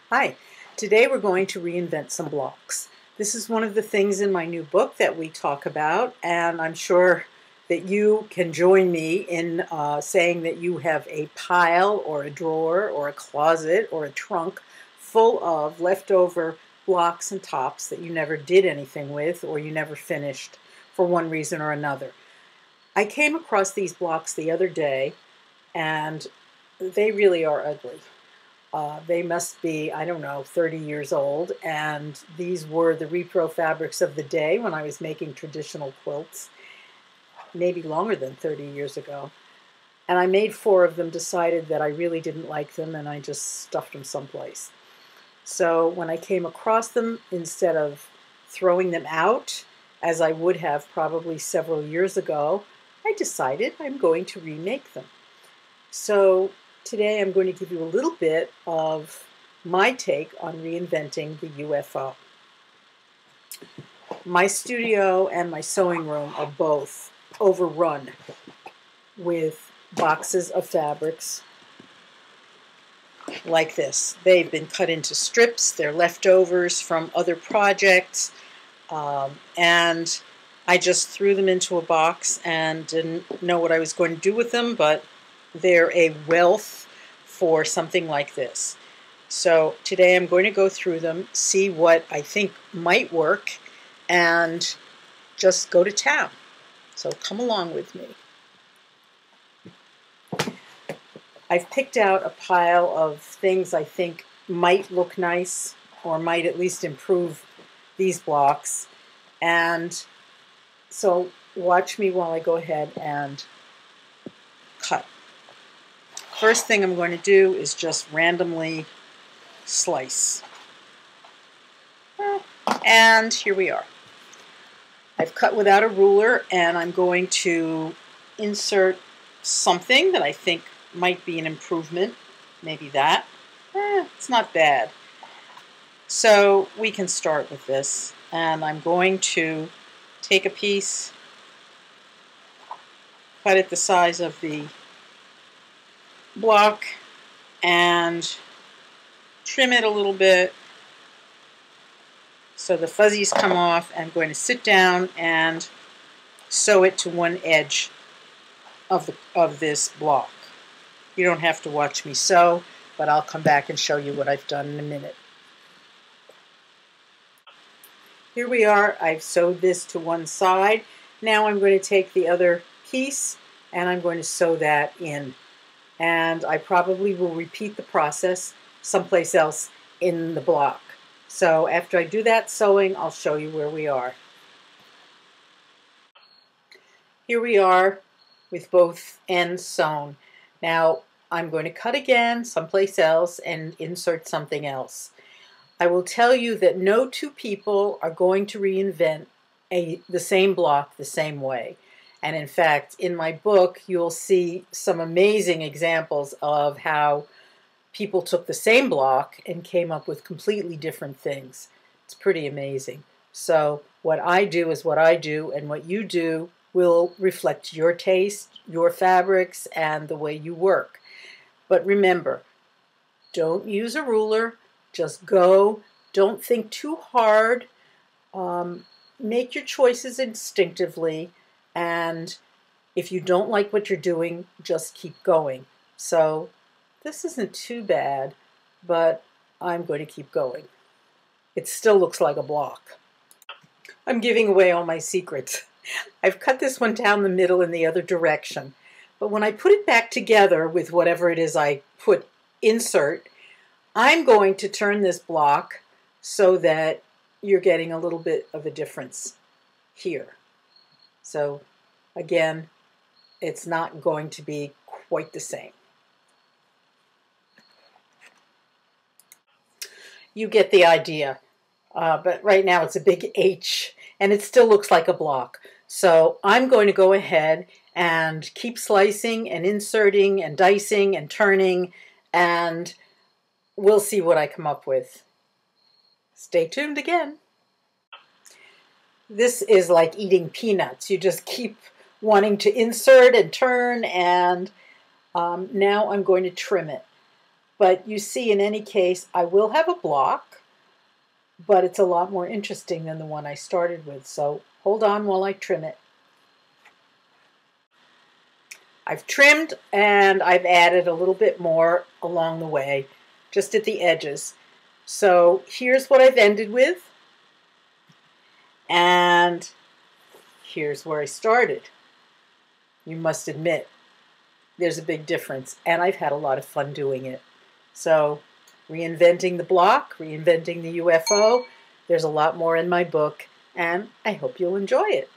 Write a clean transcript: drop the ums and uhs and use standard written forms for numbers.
Hi, today we're going to reinvent some blocks. This is one of the things in my new book that we talk about, and I'm sure that you can join me in saying that you have a pile or a drawer or a closet or a trunk full of leftover blocks and tops that you never did anything with or you never finished for one reason or another. I came across these blocks the other day, and they really are ugly. They must be, I don't know, 30 years old, and these were the repro fabrics of the day when I was making traditional quilts, maybe longer than 30 years ago. And I made 4 of them, decided that I really didn't like them, and I just stuffed them someplace. So when I came across them, instead of throwing them out, as I would have probably several years ago, I decided I'm going to remake them. So today I'm going to give you a little bit of my take on reinventing the UFO. My studio and my sewing room are both overrun with boxes of fabrics like this. They've been cut into strips, they're leftovers from other projects, and I just threw them into a box and didn't know what I was going to do with them, but they're a wealth for something like this. So today I'm going to go through them, see what I think might work, and just go to town. So come along with me. I've picked out a pile of things I think might look nice or might at least improve these blocks. And so watch me while I go ahead and cut. First thing I'm going to do is just randomly slice. And here we are. I've cut without a ruler, and I'm going to insert something that I think might be an improvement. Maybe that. It's not bad. So we can start with this, and I'm going to take a piece, cut it the size of the block, and trim it a little bit so the fuzzies come off. I'm going to sit down and sew it to one edge of this block. You don't have to watch me sew, but I'll come back and show you what I've done in a minute. Here we are. I've sewed this to one side. Now I'm going to take the other piece and I'm going to sew that in. And I probably will repeat the process someplace else in the block. So after I do that sewing, I'll show you where we are. Here we are with both ends sewn. Now I'm going to cut again someplace else and insert something else. I will tell you that no two people are going to reinvent the same block the same way. And in fact, in my book, you'll see some amazing examples of how people took the same block and came up with completely different things. It's pretty amazing. So what I do is what I do, and what you do will reflect your taste, your fabrics, and the way you work. But remember, don't use a ruler. Just go. Don't think too hard. Make your choices instinctively. And if you don't like what you're doing, just keep going. So this isn't too bad, but I'm going to keep going. It still looks like a block. I'm giving away all my secrets. I've cut this one down the middle in the other direction. But when I put it back together with whatever it is I insert, I'm going to turn this block so that you're getting a little bit of a difference here. So again, it's not going to be quite the same. You get the idea. But right now it's a big H, and it still looks like a block. So I'm going to go ahead and keep slicing and inserting and dicing and turning, and we'll see what I come up with. Stay tuned again. This is like eating peanuts. You just keep wanting to insert and turn, and now I'm going to trim it. But you see, in any case, I will have a block, but it's a lot more interesting than the one I started with. So hold on while I trim it. I've trimmed and I've added a little bit more along the way, just at the edges. So here's what I've ended with, and here's where I started. You must admit, there's a big difference, and I've had a lot of fun doing it. So, reinventing the block, reinventing the UFO, there's a lot more in my book, and I hope you'll enjoy it.